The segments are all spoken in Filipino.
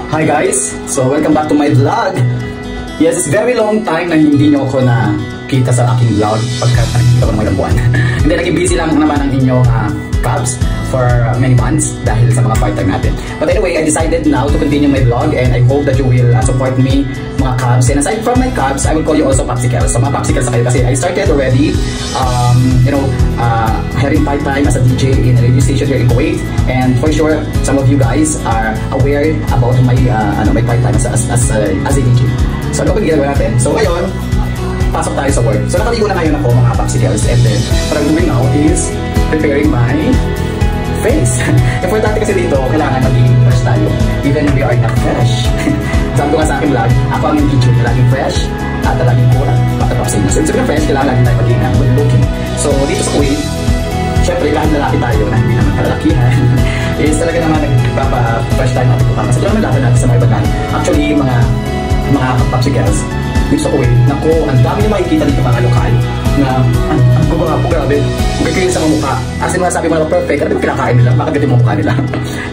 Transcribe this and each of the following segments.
Hi guys! So welcome back to my vlog. Yes, it's very long time na hindi nyo ako nakita sa aking vlog pagka nakikita ko ng mga buwan. Hindi, naging busy lang naman ang inyong Cubs for many months dahil sa mga fight time natin. But anyway, I decided now to continue my vlog and I hope that you will support me mga Cubs. And aside from my Cubs, I will call you also Popsicles. So mga Popsicles kayo kasi I started already having fight time as a DJ in a radio station here in Kuwait. And for sure, some of you guys are aware about my my fight time as a DJ. So ano pang ginagawa natin? So ngayon, pasok tayo sa work. So nakaligo na ngayon ako mga Popsicles. And then, what I'm doing now is preparing my face. Importante kasi dito, kailangan maging fresh tayo. Even we are not fresh. Sabi ko nga sa aking vlog, ako ang yung DJ na laging fresh at laging kurang matapos sa inyo. So ibig sabihin fresh, kailangan laging tayo maging good looking. So dito sa Kuwait, syempre kahit lalaki tayo na hindi naman kalalakihan, is talaga naman nagpapa-fresh tayo natin kung kasi ito naman laban natin sa mga ibang. Actually, mga Popsicles dito sa Kuwait, naku, ang dami na makikita dito mga lokal na ang mga po grabe, magkakain sa mga mukha. As in, masasabi mo na perfect, ano yung pinakain nila? Bakit ganito yung mukha nila?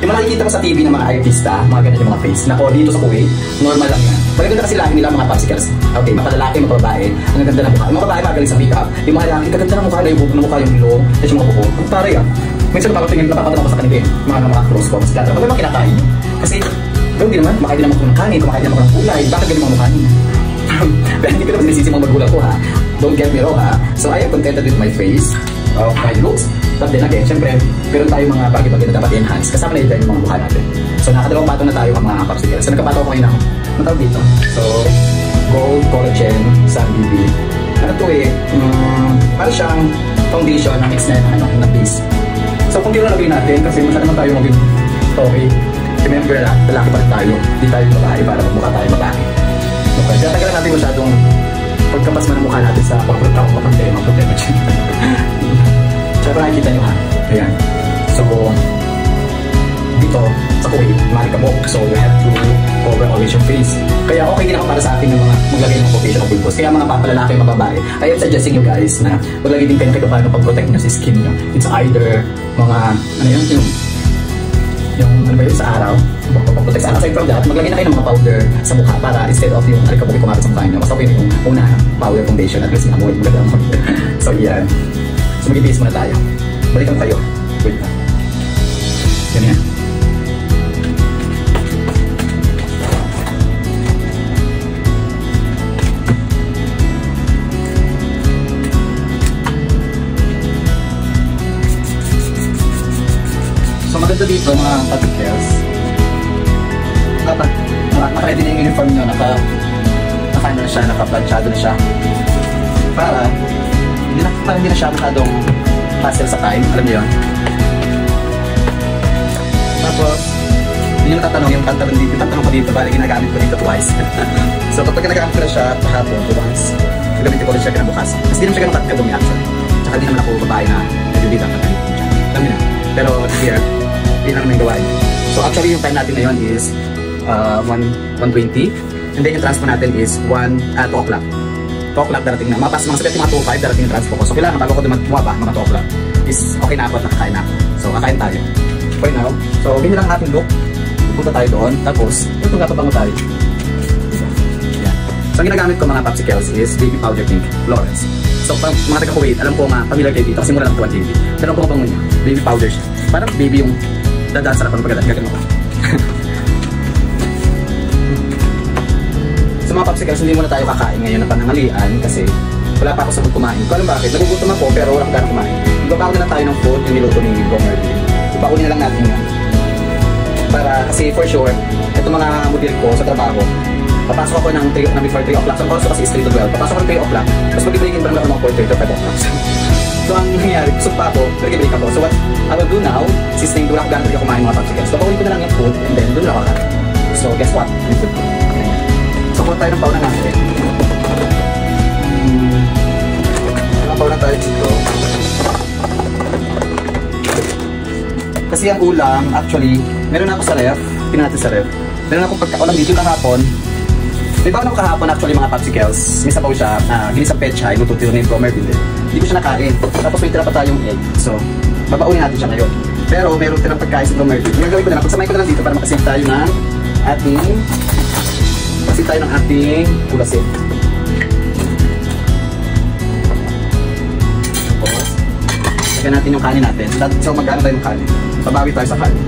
Yung mga nakikita mo sa TV ng mga artista, mga ganyan yung mga face. Naku, dito sa Kuwait, normal lang yan. Magaganda kasi laki nila mga Popsicles. Okay, mapalalaki, mga babae, ang ganda ng mukha. Yung mga babae magaling sa makeup. Yung mga lalaki, kaganda ng mukha na yung mukha, yung ilong, at yung mga buko. Ang pare yan. Minsan napapatanong ko sa kanila mga close ko. Kasi lahat, ano ba kinakain? Kasi, pero hindi naman, kumakain din naman ng kanin, kumakain din naman ng kulay. Bakit ganyan mga mukha niya? Pero hindi ko naman sinisisi mga magulang ko ha. Don't get me wrong ha. So I am contented with my face, my looks. But then again, syempre, meron tayo mga bagay-bagay na dapat i-enhance. Kasama na yun yung mga mukha natin. So nakadalawang patong na tayo mga Popsicles. So nagkapataw ko ngayon ng matawag dito. So, Gold Collagen Sun BB. Ano to eh, para siyang foundation na mix na base. So kung tiro nabili natin, kasi masyado naman tayo maging okay. Remember na, lalaki pa rin tayo. Hindi tayo babae para magmukha tayo babae. Okay, kaya tagalan natin masyadong pagkapas man ang mukha natin sa problema dyan. Tsaka nakikita nyo ha. Ayan. So, dito sa Kuwait, malikabok. So, you have to cover always your face. Kaya okay din ako para sa akin yung mga maglagay ng quotation o pulpos. Kaya mga papalalaki, mga babae, I am suggesting you guys na maglagay din kayo kahit paano pag-protect nyo sa skin nyo. It's either mga, ano yun, yung ano ba yun sa araw, pag-protect sa araw. Aside from that, maglagay na kayo ng mga powder sa mukha para instead of yung alikabok kumapit sa mukha nyo, mas okay na yung una powder foundation at least amoy, maganda amoy. So yan. So mag-i-base muna tayo. Balikan tayo. Wait na. Yan yan. So maganda dito mga Popsicles. Naka-ready na yung uniform nyo, naka-ano na siya, naka-planchado na siya. Para hindi na siya masyadong hassle sa time, alam niyo yun. Tapos, hindi nyo natatanong yung pantalon dito. Yung pantalon ko dito, bali ginagamit ko dito twice. So kapag ginagamit ko na siya kahapon, once, gagamitin ko rin siya kinabukas. Kasi di naman siya ganun kadumi actually. Tsaka di naman ako babae na nagdidita ang pagkalit ko siya. Alam niyo na. Pero here, yun lang may gawain. So actually yung time natin ngayon is 1:20. And then yung transpo natin is 2 o'clock. 2 o'clock darating na. Mapas mga sabihin mga 2:05 darating yung transpo ko. So kailangan bago ko bumaba mga 2 o'clock is okay na ako at nakakain na ako. So kakain tayo. For now. So ganyan lang ating look. Punta tayo doon. Tapos ito nga pabango tayo. Yan. So ang ginagamit ko mga Popsicles is baby powder pink Florence. So pag mga taga-Kuwait, alam ko nga familiar kayo dito kasi mura lang 2 baby. Pero ang pabango niya, baby powder siya. Parang baby yung dadaan sa lapan pagkalat. Gagano ko. So mga Popsicles, hindi muna tayo kakain ngayon na panangalian kasi wala pa ako sa food kumain. Kung alam bakit, nagugutom ako pero wala ko gano'n kumain. Ibabago na lang tayo ng food yung niluto ni Gomer. So pakunin na lang natin yan. Para kasi for sure, ito mga model ko sa trabaho, papasok ako ng before 3 o'clock. So ang oras kasi is 3 to 12. Papasok ako ng 3 o'clock. Tapos mag-breaking pa naman ako ng 4:30 to 5 o'clock. So ang nangyayari, busog pa ako, nag-break ako. So what I will do now, since hindi ko gano'n talaga kumain mga Popsicles, pakunin ko na lang yung food and then doon lang ako kakain. So guess what? Yung food ko. So kuha tayo ng pauna natin. Pauna tayo dito. Kasi ang ulam, actually, meron ako sa ref. Tingnan natin sa ref. Meron akong pagkaulam dito kahapon. May baon ako kahapon actually mga Popsicles. May sabaw siya, ginisang pechay, lututin na yung Gomer din. Hindi ko siya nakain. Tapos may tira pa tayong egg. So, babaunin natin siya ngayon. Pero meron tirang pagkain sa Gomer din. Yung gagawin ko na lang, pagsamay ko na lang dito para makasave tayo ng ating kasi tayo ng ating kulasin. Tapos, lagyan natin yung kanin natin. So, mag-ano tayo yung kanin. Pabawi tayo sa kanin.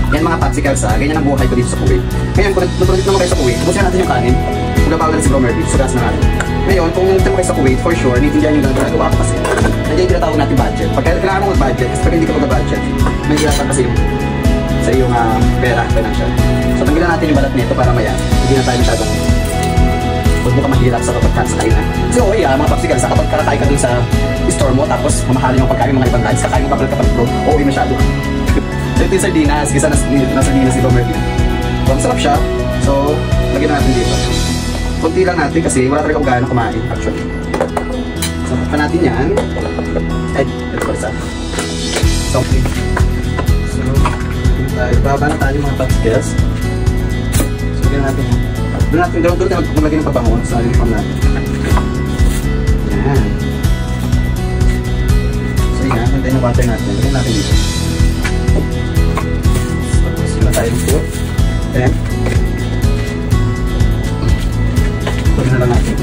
Yan mga popsicles ha. Ganyan ang buhay ko dito sa Kuwait. Ngayon, kung nag-project naman kayo sa Kuwait, ubusin natin yung kanin. Magabaw na si Bro Mervin. Sugas na natin. Ngayon, kung nag-project kayo sa Kuwait, for sure, naiintindihan yung ginagawa ko kasi. Nandiyan yung tinatawag natin budget. Pag kailangan mo mag-budget, kasi pag hindi ka mag-budget, may hirapan kasi yung sa iyong pera, financial. So, tanggilan natin yung balat nito para maya. Hindi na tayo masyadong huwag mo ka mahirap sa kapag sa kainan. Kasi okay mga popsicles, kapag kakakain ka dun sa store mo, tapos mamahalin yung pagkain mga ibang guys, kakain mo papalit ka pa ng bro, okay masyado. So, ito yung sardinas, gisa na sardinas si Bro Mervin. So, ang sarap siya. So, lagyan natin dito. Kunti lang natin kasi wala talaga kung gaano kumain, actually. So, pa natin yan. Ay, ito pa isa. So, ibaba na tayo mga popsicles. So, lagyan natin yan. Doon natin, kung lagyan ng pabangon sa uniform natin. Yan. So, yan. Hantay na water natin. Lagyan natin dito. Tapos, yun na tayo dito. Then, lagyan na lang natin.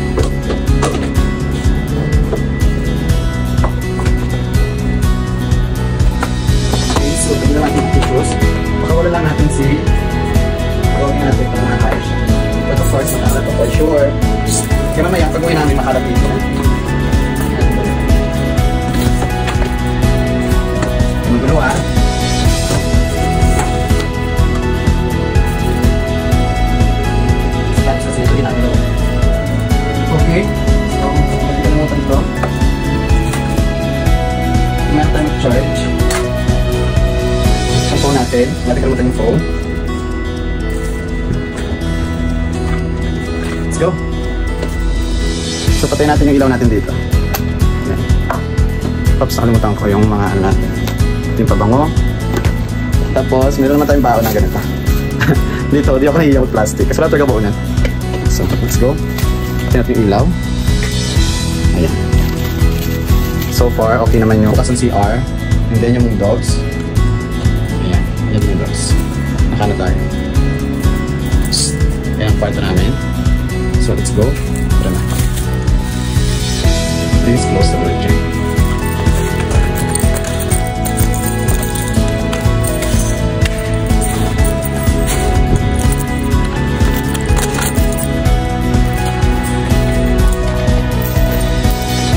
Okay, so, lagyan na natin dito. Pakawala lang natin si pagawin natin kung nakakain siya. But of course, makalat ko for sure. Kaya mamaya, pag gawin namin makalat dito. Magulo okay. So, kalimutan ko. Meron tayo mag-charge. Ang phone natin. Natin kalimutan yung phone. Let's go. So, patayin natin yung ilaw natin dito. Ayan. Tapos, nakalimutan ko yung mga ano natin. Yung pabango. Tapos, meron naman tayong baon na ganito. Dito, di ako nahihiyaw with plastic. Kasi wala talaga baonan. So, let's go. Patayin natin yung ilaw. Ayan. So far, okay naman yung bukas ng CR. And then yung dogs. Ayan. Ayan yung dogs. Naka na tayo. Ayan ang kwarto namin. So, let's go. Tara na. Please close the door, Jane.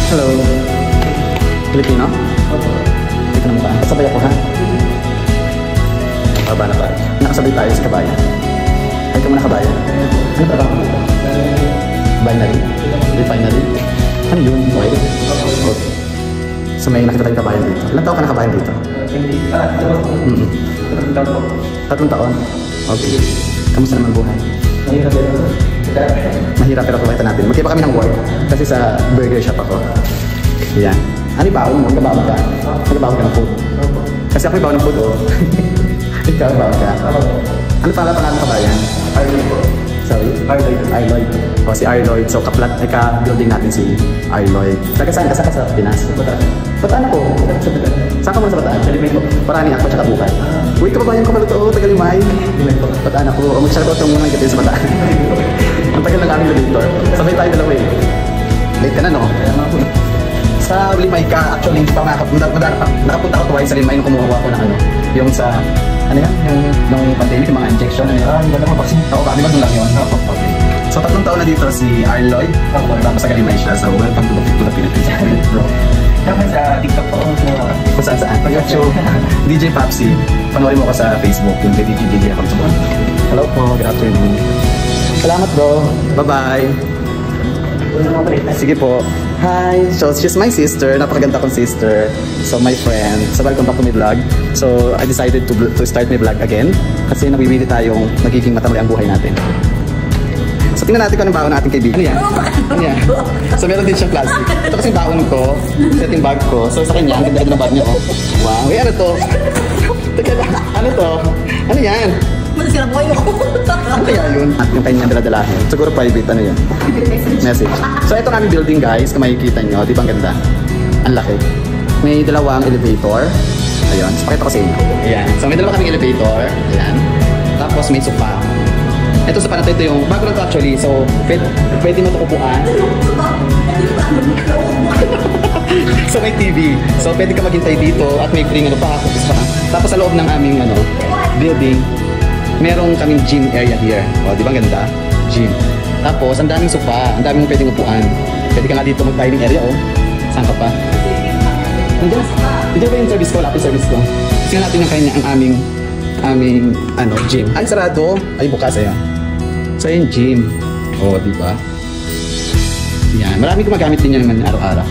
Hello. Filipino? Dito na mukha. Kasabay ako, ha? Baba na tayo. Nakasabay tayo sa kabayan. Ay ka mo na kabayan. Ano ba ba? Binary? Refinery? Ano yun? Oil? Okay. So may nakita tayong kabayan dito. Ilang taon ka na kabayan dito? Hindi. 3 taon po. 3 taon? Okay. Kamusta naman buhay? Mahirap pero kumita natin. Magkiba kami ng work. Kasi sa burger shop ako. Yan. Ano yung baon mo? Magkabaon ka? Magkabaon ka ng food? Kasi ako yung baon ng food, oh. Ikaw baon ka? Ano pala pangalan ng kabayan? Sorry? Arloyd. O, si Arloyd. So, ka-building natin si Arloyd. Taga saan ka? Saka sa Pinas? Bataan ako. Saan ka muna sa Bataan? Parani ako, tsaka Bukay. Uy, kababayan ko pala ito. Tagalimay. Bataan ako. O, mag-shoutout yung mga gatin sa Bataan. Ang tagal ng aming labitor. Sabay tayo dalawa eh. Late ka na, no? Sa Limay ka, actually, hindi pa nakapunta ako twice sa Limay nung kumuha ko ng ano. Yung sa, ano yan? Yung nung pandemic, yung mga injection. Hindi ba naman vaccine? Oo, di ba doon lang yun? So, 3 taon na dito si Arloyd. Tapos sa Limay siya. So, welcome to the Philippines. Bro. Kaya sa TikTok po. Kung saan? Pag-YouTube. DJ Papsi. Panoorin mo ko sa Facebook. Yung DJ ako sa buwan. Hello po. Good afternoon. Salamat bro. Bye-bye. Sige po. Hi. So, she's my sister. Napakaganda kong sister. So, my friend. So, welcome back to my vlog. So, I decided to start my vlog again. Kasi nabibili tayong magiging matamlay ang buhay natin. So, tingnan natin kung anong baon natin kaibigan. Ano yan? Ano yan? So, meron din siyang plastic. Ito kasi baon ko. Ito yung bag ko. So, sa kanya, ang ganda-ganda ng bag niya. Oh. Wow. Uy, ano to? Teka lang. Ano to? Ano yan? Masirap mo yun. Ano kaya yun? At yung kanya daladalahin. Siguro private, ano yan? Message. So, ito kami building guys. Kung makikita nyo, di ba ang ganda? Ang laki. May dalawang elevator. Ayun. So, pakita ko sa inyo. Ayan. So, may dalawa kaming elevator. Ayan. Tapos, Tapos may sofa. Ito sa panat, ito yung bago lang to actually. So, pwede mo ito upuan. So, may TV. So, pwede ka maghintay dito at may free pa, office pa. Tapos sa loob ng aming building, merong kaming gym area here. O, di ba ganda? Gym. Tapos, ang daming sofa, ang daming pwedeng upuan. Pwede ka nga dito mag-dining area, oh. Saan ka pa? Nandiyan ba yung service ko? Lapis service ko. Tingnan natin ang aming gym. Ay, sarado. Ay, bukas, ayan. So, yung gym. O, di ba? Yan. Maraming gumagamit din yan naman araw-araw.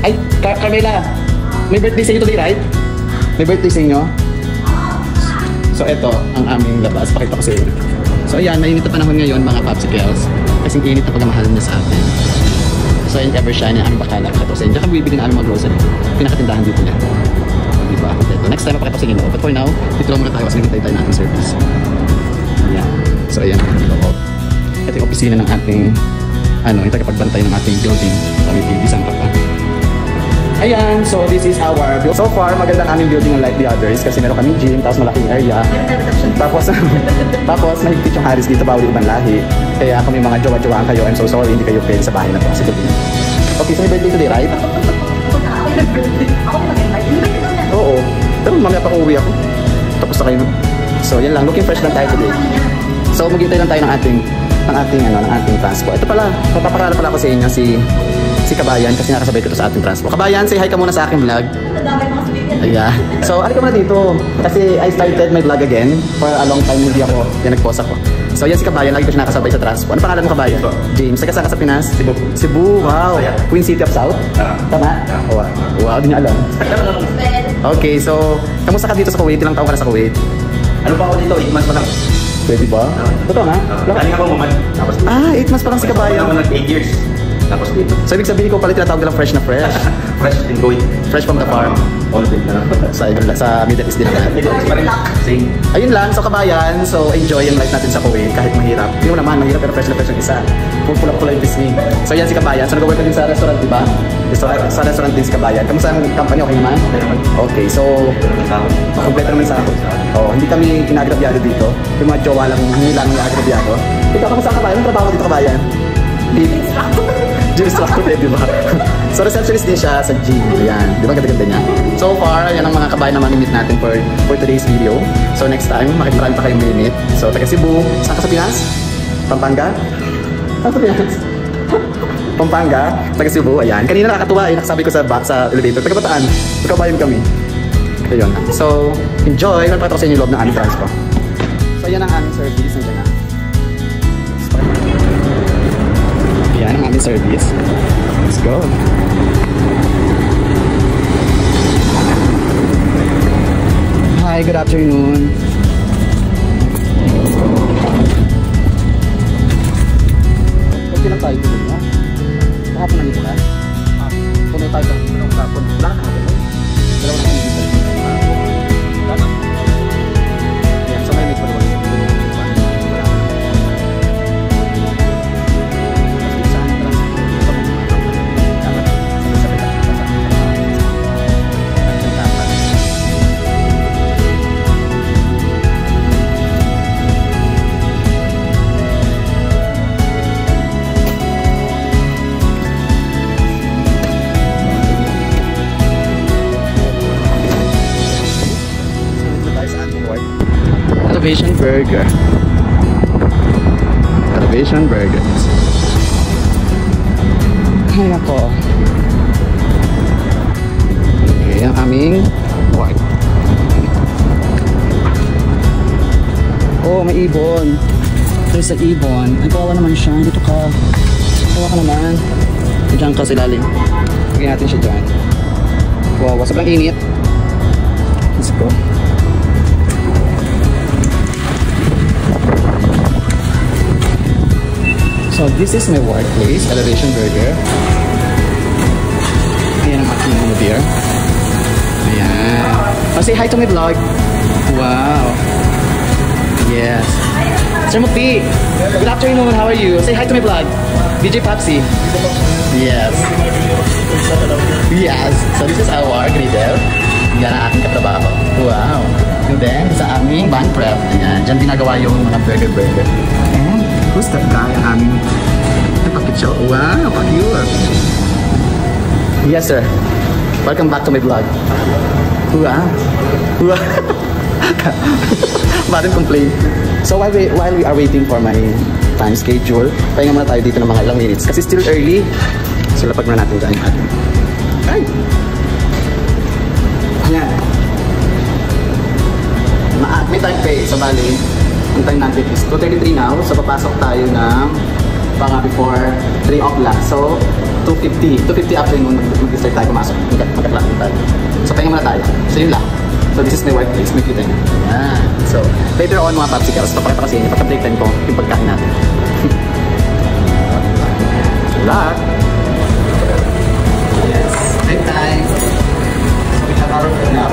Ay, Carmela, may birthday sa inyo today, right? May birthday sa inyo? So, ito ang aming labas. Pakita ko sa inyo. So, ayan, mainit na panahon ngayon, mga popsicles. Kasing init na pagmamahal na sa atin. So, yung Evershine, yung aming bakala. Pakita ko sa inyo. Diyan kami bibili ng aming mga grocery. Pinakatindahan dito niya. Diba? Ito. Next time, pakita ko sa inyo. But for now, dito lang muna tayo kasi nagintay tayo natin service. Ayan. So, ayan. Ito yung opisina ng ating yung tagapagbantay ng ating building. Kami TV, Santa pa. Ayan, so this is our building. So far, maganda ang aming building unlike the others kasi meron kaming gym, tapos malaking area. Tapos mahigpit yung Harris dito, bawal ibang lahi. Kaya kung may mga jowa-jowaan kayo, I'm so sorry, hindi kayo pwede sa bahay na to. Okay, so may birthday today, right? Oo. Pero mamaya pa uuwi ako. Tapos na kayo. So, yan lang. Looking fresh lang tayo today. So, maghintay lang tayo ng ating transpo. Ito pala, papaparala pala ako sa inyo si Kabayan kasi nakasabay ko to sa ating transpo. Kabayan, say hi ka muna sa aking vlog. Ayan. So, alika muna dito. Kasi I started my vlog again. For a long time, hindi ako. Yan, nag-pause ako. So, yan si Kabayan. Lagi ko siya nakasabay sa transpo. Ano pangalan mo, Kabayan? James. Saan ka sa Pinas? Cebu. Cebu, wow. Queen City of South? Tama? Wow, di niya alam. Okay, so, kamusta ka dito sa Kuwait? Ilang taon ka na sa Kuwait? Ano pa ako dito? 8 months pa lang. Pwede ba? Totoo nga? Galing ako mamad. 8 months pa lang si Kabayan. Ako nag 8 years. Tapos dito. So, ibig sabihin ko pala tinatawag nilang fresh na fresh. Fresh in Kuwait. Fresh from the farm. All of it na lang. Sa Middle East din naman. Middle East pa rin. Same. Ayun lang, so Kabayan, so enjoy yung life natin sa Kuwait kahit mahirap. Hindi mo naman, mahirap pero fresh na fresh yung isa. Pula-pula yung pisngi. So yan si Kabayan, so nag-work ka din sa restaurant, di ba? Sa restaurant din si Kabayan. Kamusta ang company? Okay naman? Okay, so kompleto naman sa ako. Hindi kami kinagrabyado dito. Yung mga jowa lang, hindi lang nag-agrabyado. Ikaw, kamusta ang Kabayan? Anong trabaho dito, Kabayan? Gym instructor, di ba? So receptionist din siya sa gym. Ayan, di ba ganda-ganda niya? So far, yan ang mga kabayan na mamimit natin for today's video. So next time, marami pa kayong minute. So taga Cebu, saan ka sa Pinas? Pampanga? Saan sa Pinas? Pampanga, taga Cebu, ayan. Kanina nakakatuwa, nakasabi ko sa elevator. Taga Bataan, kabayan kami. Ayun. So, enjoy. Napakita ko sa inyo yung loob ng aming transpo. So yan ang aming service. Nandiyan na. Yan ang aming service. Let's go. Hi, good afternoon. Okay lang tayo dito, ha? Kahapon nandito ka? Puno tayo sa kahapon. Wala ka na dalawa na kami dito. Yan, so may mate pa naman. Elevation Burger. Elevation Burgers. Ay nako. Okay, ang aming work. Oh, may ibon. There's an ibon. Ay, kawawa naman siya. Dito ka. Kawawa ka naman. Diyan ka sa ilalim. Lagyan natin siya dyan. Wow, sobrang init. Let's go. So this is my workplace, Elevation Burger. Ayan ang aking mga beer. Ayan. Oh, say hi to my vlog. Wow. Yes. Sir Mukti, good afternoon. How are you? Say hi to my vlog. DJ Papsi. Yes. Yes. So this is our griddle. Yan ang aking katrabaho. Wow. And then, sa aming bun prep, ayan, dyan ginagawa yung mga burger. And, who's that guy? Ang aming picture. Wow, cute. Yes, sir. Welcome back to my vlog. Hua. Bakit complain? So while we are waiting for my time schedule, pahinga muna tayo dito ng mga ilang minutes. Kasi still early. So lapag muna natin dyan. Ay! Ayan. May time pay. So bali, ang time natin is 2:33 now. So papasok tayo ng before 3 o'clock. So 2:50 afternoon mag-start tayo pumasok. Magka-clock tayo. So pahinga muna tayo. So yun lang. So this is my workplace, may kita nyo. Yan. So later on mga popsicles, papakita ko sa inyo, pagka-break time ko yung pagkain natin. Good luck! Yes, break time. So we have our food now.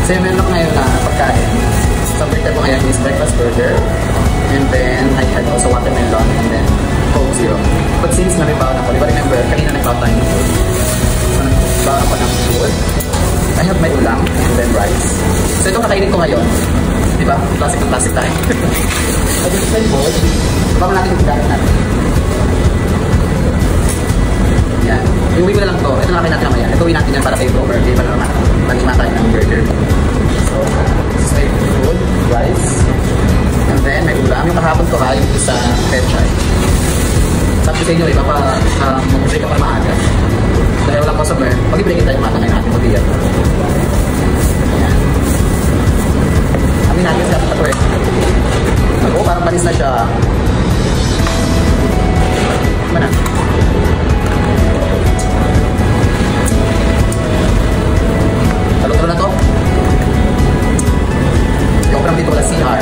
So yung meron ngayon na pagkain. So break time ko ngayon is breakfast burger. And then I had also watermelon and then Coke Zero. But since naribaw na ko, di ba remember, kanina nagbaw tayo ng food. So nagbaw ako ng food. I have my ulam and then rice. So ito kakainin ko ngayon. Di ba? Classic tayo. So this is my food. Bago natin yung pagkain natin. Yan. Iuwi ko na lang to. Ito na kain natin mamaya. Ito uwi natin yan para sa ito. Birthday para naman. Balik tayo ng burger. So this is my food, rice. And then may ulam. Yung kahapon ko ha, yung isa pechay. Sabi ko sa inyo, iba pa mag-break ka para maaga. Dahil walang customer, pag-i-break tayo matangay natin mag-iyan. Ayan. Kami natin sa ito eh. Ako, parang panis na siya. Mana? Talo-talo na to. Yung parang dito wala CR.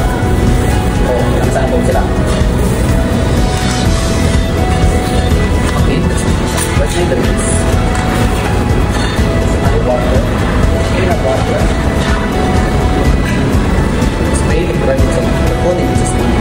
O, lang saan po sila. Okay, let's make the mix. Add water. Add water. Let's make it right into the coating is steam.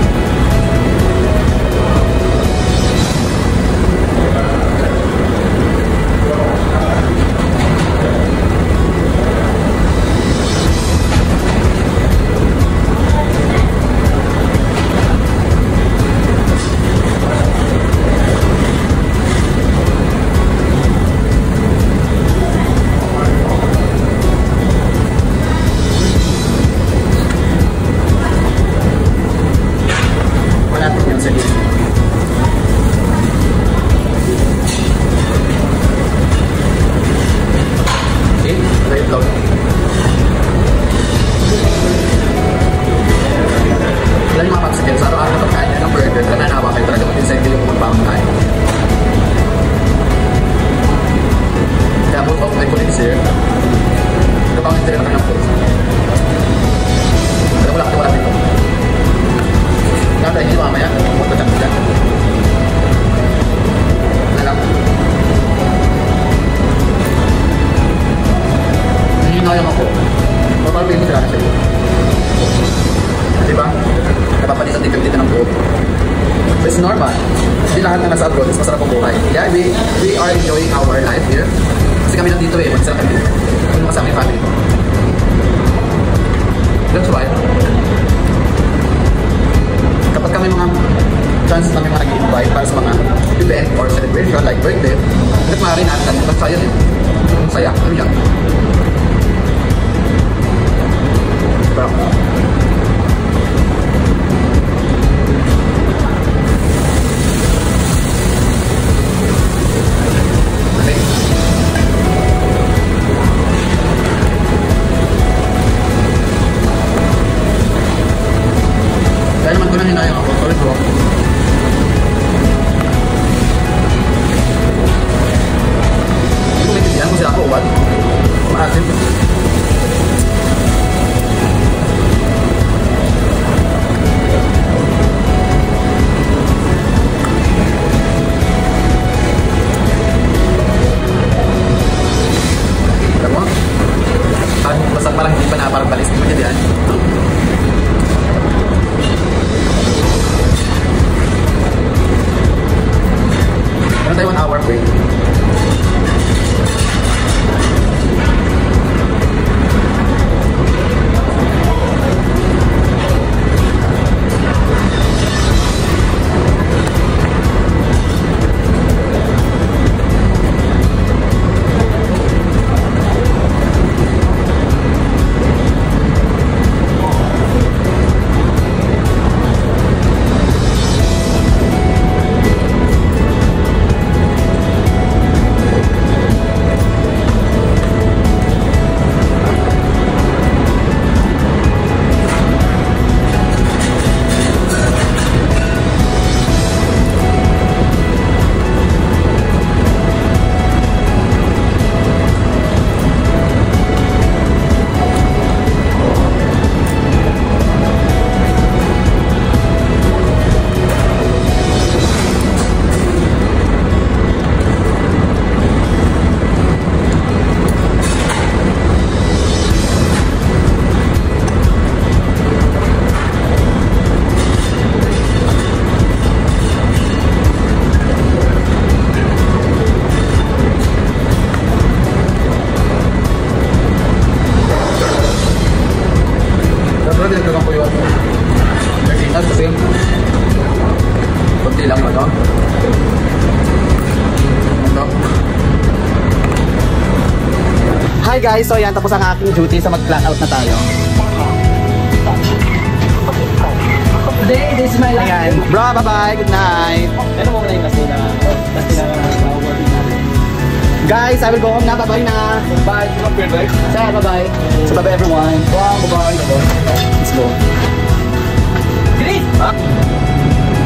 Diba? Napapalitan din kami dito ng buhok. So it's normal. Hindi lahat na nasa abroad is masarap ang buhay. Yeah, we are enjoying our life here. Kasi kami lang dito eh, magsarap kami dito. Kung kasama yung family ko. That's why. Kapag kami mga chances namin mga nag-invite para sa mga event or celebration like birthday, hanggat maaari natin, magsaya din. Masaya, ano yan? Pero, kaya naman ko nang hinayang ako. Sorry bro. Hindi ko maintindihan kung sila ako o what. Hi guys, so yan, tapos ang aking duty sa mag-clock out na tayo. Today, this is my last Ayan. Bro, bye-bye. Good night. Ano mo na yung kasi na Guys, I will go home na. Bye-bye na. Bye. bye. Say bye-bye. So bye-bye everyone. Wow, bye-bye. Let's go.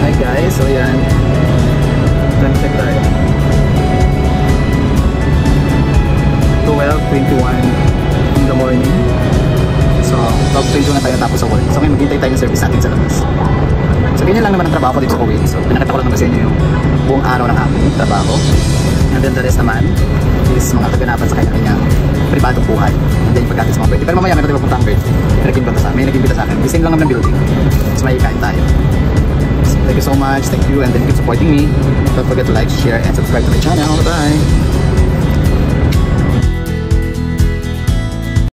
Hi guys, so yan. Time check tayo. 12:21 in the morning. So, 12:21 na tayo tapos sa work. So ngayon maghintay tayo ng service natin sa labas. So ganyan lang naman ang trabaho ko dito sa Kuwait. So pinakita ko lang naman sa inyo yung buong araw ng aking trabaho. And then the rest naman is mga kaganapan sa kanya-kanyang pribadong buhay. And then yung pagkatis mga birthday. Pero mamaya meron tayo papuntang birthday. May nag-invita sa akin. Gising lang naman ng building. So may ikain tayo. So, thank you so much. Thank you and then keep supporting me. Don't forget to like, share, and subscribe to my channel. Bye!